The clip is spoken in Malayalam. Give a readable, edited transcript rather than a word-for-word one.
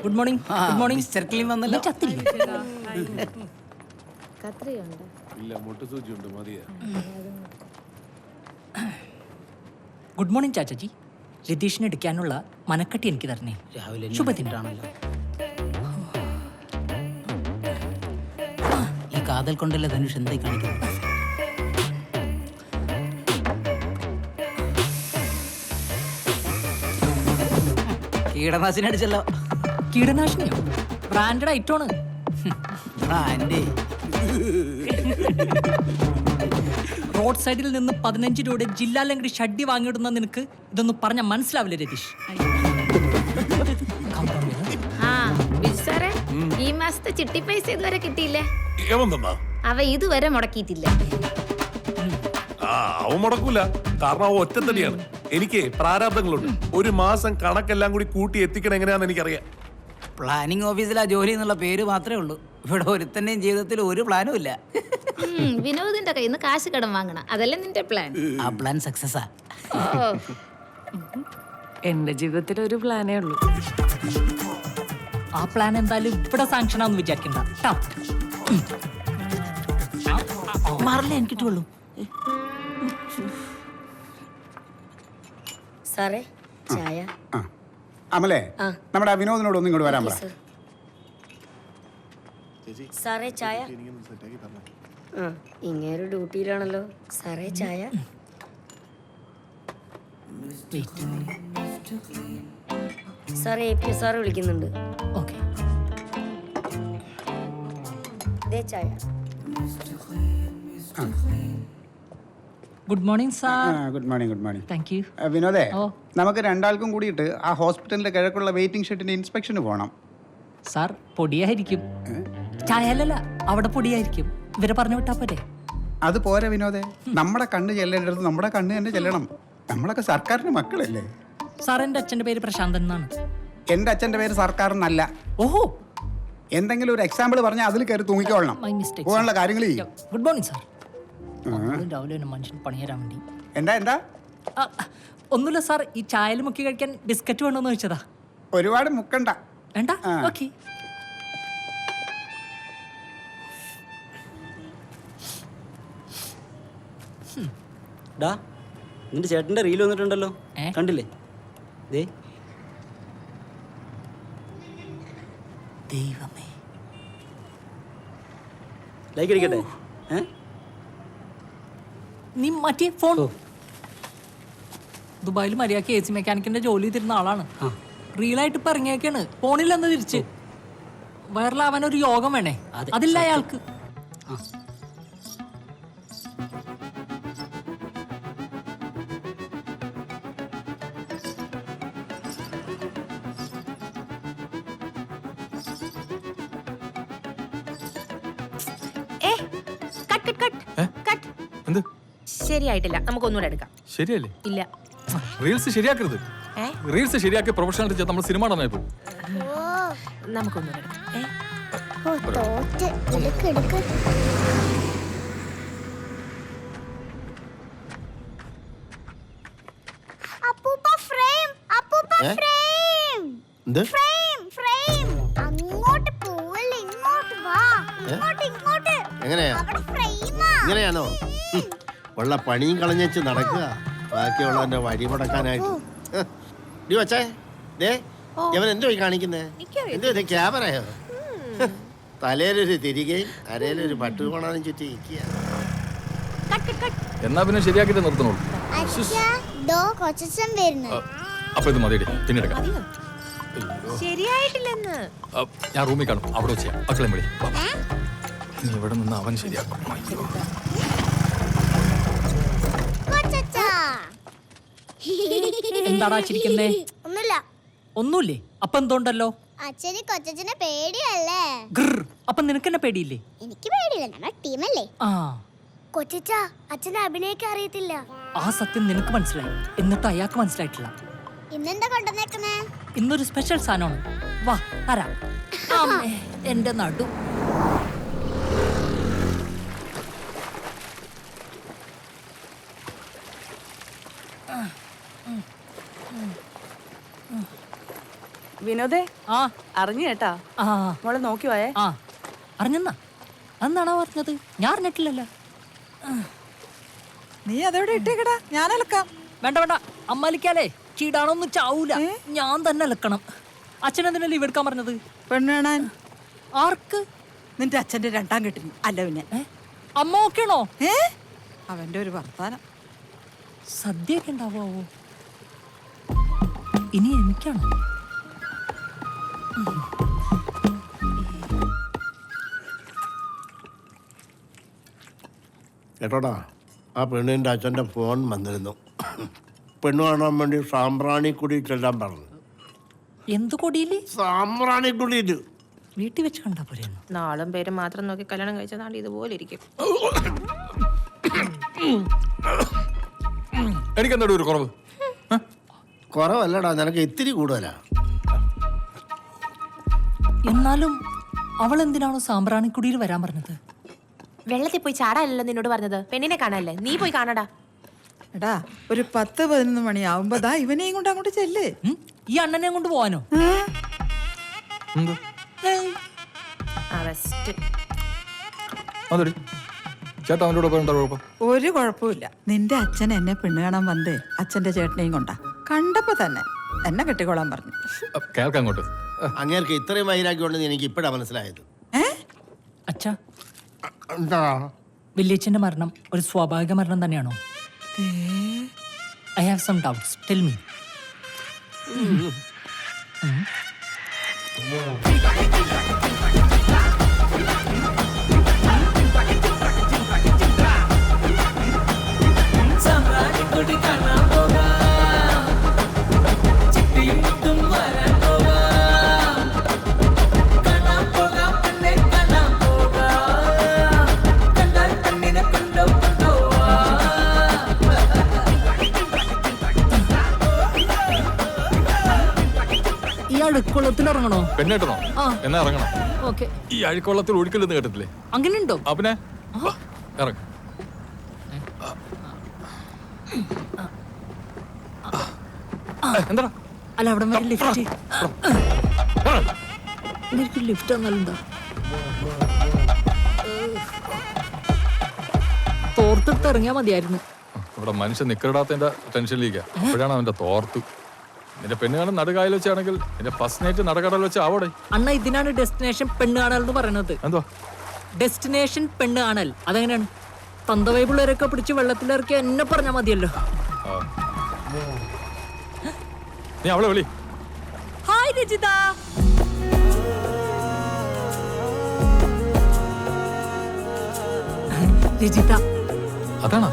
Good morning. Good morning. Mister clean വന്നല്ലോ. Good morning Chachaji. രതീഷിന് എടുക്കാനുള്ള മനക്കട്ടി എനിക്ക് തരണേ. രാവിലെ ശുഭദിനാണല്ലോ. ഈ കാതൽ കൊണ്ടല്ലേ ധനുഷ് എന്തായി കാണിക്കുന്നത്? കീടനാശിനി അടിച്ചല്ലോ. കീടനാശിനിയോ? ബ്രാൻഡഡ് ഐറ്റമാണ്. ബ്രാൻഡ്. റോഡ് സൈഡിൽ നിന്ന് 15 രൂപയുടെ ജില്ലാ ലംഘടി ഷഡ്ഡി വാങ്ങിയിടുന്ന നിനക്ക് ഇതൊന്നും പറഞ്ഞാൽ മനസ്സിലാവില്ല രതീഷ്. ഈ മാസത്തെ ചിട്ടി പൈസ ഇതുവരെ കിട്ടിയില്ലേ? അവ ഇതുവരെ മുടക്കിയിട്ടില്ല. അവൻ മുടക്കൂല, കാരണം അവ ഒറ്റത്തടിയാണ്. എനിക്ക് പ്രാരാബ്ദങ്ങളുണ്ട്. ഒരു മാസം കണക്കെല്ലാം കൂടി കൂട്ടി എത്തിക്കണം എങ്ങനെയാന്ന് എനിക്കറിയാം. പ്ലാനിംഗ് ഓഫീസിലാ ജോലി എന്നുള്ള പേര് മാത്രമേ ഉള്ളൂ. ഇവിടെ ഒരുത്തന്റെയും ജീവിതത്തിൽ ഒരു പ്ലാനും ഇല്ല. വിനോദിന്റെ കയ്യിൽ നിന്ന് കാശ് കടം വാങ്ങണം, അതല്ലേ നിന്റെ പ്ലാൻ? ആ പ്ലാൻ സക്സസാ. എന്റെ ജീവിതത്തിൽ ഒരു പ്ലാനേ ഉള്ളൂ. ആ പ്ലാൻ എന്തായാലും ഇവിടെ സാങ്ഷൻ ആണെന്ന് വിചാരിക്കണ്ട. മാറില്ല, എനിക്ക് കിട്ടുള്ളൂ. സാറേ ചായ. അമലേ, നമ്മുടെ വിനോദിനോട് ഒന്നും ഇങ്ങോട്ട് വരാൻ പറ. സാറേ ചായ. ഇങ്ങേരു ഡ്യൂട്ടിയിലാണല്ലോ. സാറേ ചായ. സാറേ APS സാറ് വിളിക്കുന്നുണ്ട്. ഓക്കെ. ചായ. Good morning sir. Good morning. Good morning. Thank you. വിനോദേ, നമുക്ക് രണ്ടാൾക്കും കൂടിയിട്ട് ആ ഹോസ്പിറ്റലിന്റെ കിഴക്കുള്ള വെയിറ്റിംഗ് ഷെഡിന്റെ ഇൻസ്പെക്ഷന് പോകണം. സാർ പൊടിയായിരിക്കും. ചായലല്ല, അവിടെ പൊടിയായിരിക്കും. ഇവരെ പറഞ്ഞു വിട്ടാ പോരെ? അത് പോരെ വിനോദേ, നമ്മുടെ കണ്ണ് ചെല്ലേണ്ടത് നമ്മുടെ കണ്ണ് തന്നെ ചെല്ലണം. നമ്മളൊക്കെ സർക്കാരിന്റെ മക്കളല്ലേ. സാർ, എൻ്റെ അച്ഛൻ്റെ പേര് പ്രശാന്തൻ എന്നാണ്. എന്റെ അച്ഛന്റെ പേര് സർക്കാരെന്നല്ല. ഓഹോ, എന്തെങ്കിലും ഒരു എക്സാമ്പിൾ പറഞ്ഞാൽ അതിൽ കയറി തൂങ്ങിക്കോളണം. My mistake. പോകാനുള്ള കാര്യങ്ങൾ ഗുഡ് മോർണിംഗ് സാർ. രാവിലെ തന്നെ മനുഷ്യൻ പണിയരാൻ വേണ്ടി. എന്താ ഒന്നുമില്ല സാർ, ഈ ചായയിൽ മുക്കി കഴിക്കാൻ ബിസ്ക്കറ്റ് വേണമെന്ന് ചോദിച്ചതാ. ഒരുപാട് മുക്കണ്ട. വേണ്ട, ഓക്കെ. നിന്റെ ചേട്ടന്റെ റീൽ വന്നിട്ടുണ്ടല്ലോ, കണ്ടില്ലേ? ദൈവമേ, ലൈക്ക് അടിക്കട്ടെ? നീ മാറ്റിയ ഫോൺ. ദുബായിൽ മര്യാദക്ക് AC മെക്കാനിക്കിന്റെ ജോലി ചെയ്തിരുന്ന ആളാണ്. റീലായിട്ട് ഇപ്പൊ ഇറങ്ങിയൊക്കെയാണ്. ഫോണിലെന്ന് തിരിച്ച് വൈറലാവാൻ ഒരു യോഗം വേണേ, അതില്ല അയാൾക്ക്. ശരിയായിട്ടില്ല, നമുക്കൊന്നുകൂടെ എടുക്കാം. ശരിയല്ലേ? ഇല്ല, റീൽസ് ശരിയാക്കരുത്. റീൽസ് ശരിയാക്കി പ്രൊഫഷണൽ നമ്മൾ സിനിമ നടന്നായി പോകും. നമുക്കൊന്നുകൂടെ എടുക്കാം. ഇങ്ങനെയാണോ ഉള്ള പണിയും കളഞ്ഞേച്ച് നടക്കുക, ബാക്കിയുള്ളവന്റെ വഴി മുടക്കാനായിട്ട്? വച്ചേ ഇവൻ എന്തോ കാണിക്കുന്നേ? എന്തോ ഇത് ക്യാമറയോ? തലയിലൊരു തിരികെയും അരയിലൊരു പട്ടുകോണാനും ചുറ്റി നിൽക്കുക. എന്നാ പിന്നെ ശരിയാക്കിട്ട് നിർത്തണുള്ളൂ. അപ്പൊ ഇത് മതിയടി, പിന്നെടുക്കാം. ശരിയായിട്ടില്ലെന്ന് ഞാൻ റൂമിൽ കാണും, അവിടെ വെച്ചാ മക്കളെ വിളി. നീ ഇവിടെ നിന്ന് അവൻ ശരിയാക്കും. എന്താടാ ചിരിക്കുന്നേ? ഒന്നുമില്ലേ? അപ്പൊ എന്തോണ്ടല്ലോ? അച്ഛന് കൊച്ചച്ഛനെ പേടിയല്ലേ? അപ്പൊ നിനക്ക് എന്നെ പേടിയില്ലേ? എനിക്ക് പേടിയില്ല, നമ്മുടെ ടീമല്ലേ. ആ, കൊച്ചച്ഛ, അച്ഛനെ അഭിനയിക്കാൻ അറിയത്തില്ല. ആ സത്യം നിനക്ക് മനസ്സിലായി, എന്നിട്ട് അയാൾക്ക് മനസ്സിലായിട്ടില്ല. ഇന്നെന്താ കൊണ്ടുവന്നേക്കുന്നേ? ഇന്നൊരു സ്പെഷ്യൽ സാധനമാണ്. വാ തരാം. എന്റെ നടു. വിനോദേ ആ അറിഞ്ഞു കേട്ടാ ആ മോളെ നോക്കി പോയേ. ആ അറിഞ്ഞെന്നാ അന്നാണോ പറഞ്ഞത്? ഞാൻ അറിഞ്ഞിട്ടില്ലല്ലോ. നീ അതെവിടെ ഇട്ടേക്കടാ, ഞാൻ അലക്കാം. വേണ്ട വേണ്ട, അമ്മലിക്കാലേ ചീടാണൊന്നും ചാവൂല, ഞാൻ തന്നെ അലക്കണം. അച്ഛനെന്തിനാ ലീവ് എടുക്കാൻ പറഞ്ഞത്? പെണ്ണ് കാണാൻ. ആർക്ക്? നിന്റെ അച്ഛന്റെ രണ്ടാം കെട്ടിന്. അല്ല പിന്നെ അമ്മ ഓക്കെയാണോ? അവന്റെ ഒരു വർത്താനം. സദ്യയൊക്കെ ഉണ്ടാവോ? ഇനി എനിക്കാണോ? കേട്ടോടാ, ആ പെണ്ണിൻ്റെ അച്ഛൻ്റെ ഫോൺ വന്നിരുന്നു. പെണ്ണ് കാണാൻ വേണ്ടി സാമ്പ്രാണിക്കുടി ചെല്ലാൻ പറഞ്ഞു. എന്ത് കൊടിയില്? സാമ്പ്രാണിക്കുടിയിൽ. വീട്ടിൽ വെച്ച് കണ്ടാ പോരെ? നാളും പേരും മാത്രം നോക്കി കല്യാണം കഴിച്ച നാട് ഇതുപോലെ ഇരിക്കും. എനിക്കെന്താ ഒരു കുറവ്? കുറവല്ലടാ, നിനക്ക് ഇത്തിരി കൂടുതലാ. എന്നാലും അവൾ എന്തിനാണോ സാമ്പ്രാണിക്കുടിയിൽ വരാൻ പറഞ്ഞത്? വെള്ളത്തിൽ പോയി ചാടാനല്ലോ നിന്നോട് പറഞ്ഞത്, പെണ്ണിനെ കാണാനല്ലേ. നീ പോയി കാണടാ. എടാ ഒരു 10-11 മണിയാവുമ്പോ ദാ ഇവനെയും കൊണ്ട് അങ്ങോട്ട് ചെല്ല്. ഈ അണ്ണനെ കൊണ്ട് പോവാനോ? അതെടി ചേട്ടാ, അവൻ്റെ കൂടെ എന്താ കുഴപ്പം? ഒരു കുഴപ്പമില്ല. നിന്റെ അച്ഛൻ എന്നെ പെണ്ണ് കാണാൻ വന്ന് അച്ഛന്റെ ചേട്ടനെയും കൊണ്ടാ. കണ്ടപ്പോ തന്നെ എന്നെ കെട്ടിക്കോളാൻ പറഞ്ഞു. കേൾക്കാം അങ്ങോട്ട്. അങ്ങേർക്ക് ഇത്രയും വൈരാഗ്യമുണ്ടെന്ന് എനിക്ക് ഇപ്പോഴാണ് മനസ്സിലായത്. അച്ഛാ, എന്താ വല്യച്ഛന്റെ മരണം ഒരു സ്വാഭാവിക മരണം തന്നെയാണോ? I have some doubts, tell me. ഈ അഴുക്കുള്ളത്തിൽ ഇറങ്ങണോ? പെണ്ണേട്ടനോ? എന്നാ ഇറങ്ങണം. ഓക്കെ. ഈ അഴുക്കുള്ളത്തിൽ ഒഴുക്കില്ലെന്ന് കേട്ടിട്ടില്ലേ? അങ്ങനെയുണ്ടോ? പിന്നെ ഇറങ്ങ. എന്താ? അല്ല അവിടെ വരെ ലിഫ്റ്റ്. എനിക്ക് ലിഫ്റ്റ് തന്നാലെന്താ? തോർത്തെടുത്ത് ഇറങ്ങിയാ മതിയായിരുന്നു. ഇവിടെ മനുഷ്യൻ നിക്കറിടാത്തതിന്റെ ടെൻഷനിലേക്കാ. അപ്പോഴാണ് അവന്റെ തോർത്ത്. നിന്റെ പെണ്ണ് കാണാൻ നടുകായൽ വെച്ചാണെങ്കിൽ നിന്റെ ഫസ്റ്റ് നൈറ്റ് നടക്കടൽ വെച്ച് ആവോടെ. അണ്ണ, ഇതിനാണ് ഡെസ്റ്റിനേഷൻ പെണ്ണ് കാണൽ എന്ന് പറയുന്നത്. എന്തോ ഡെസ്റ്റിനേഷൻ പെണ്ണ് കാണൽ? അതെങ്ങനെയാണ്? തന്തവൈപിള്ളേരൊക്കെ പിടിച്ച് വെള്ളത്തിലിറക്കി എന്നെ പറഞ്ഞാൽ മതിയല്ലോ. നീ അവളെ വിളി. ഹായ് രജിത. രജിത അതാണോ?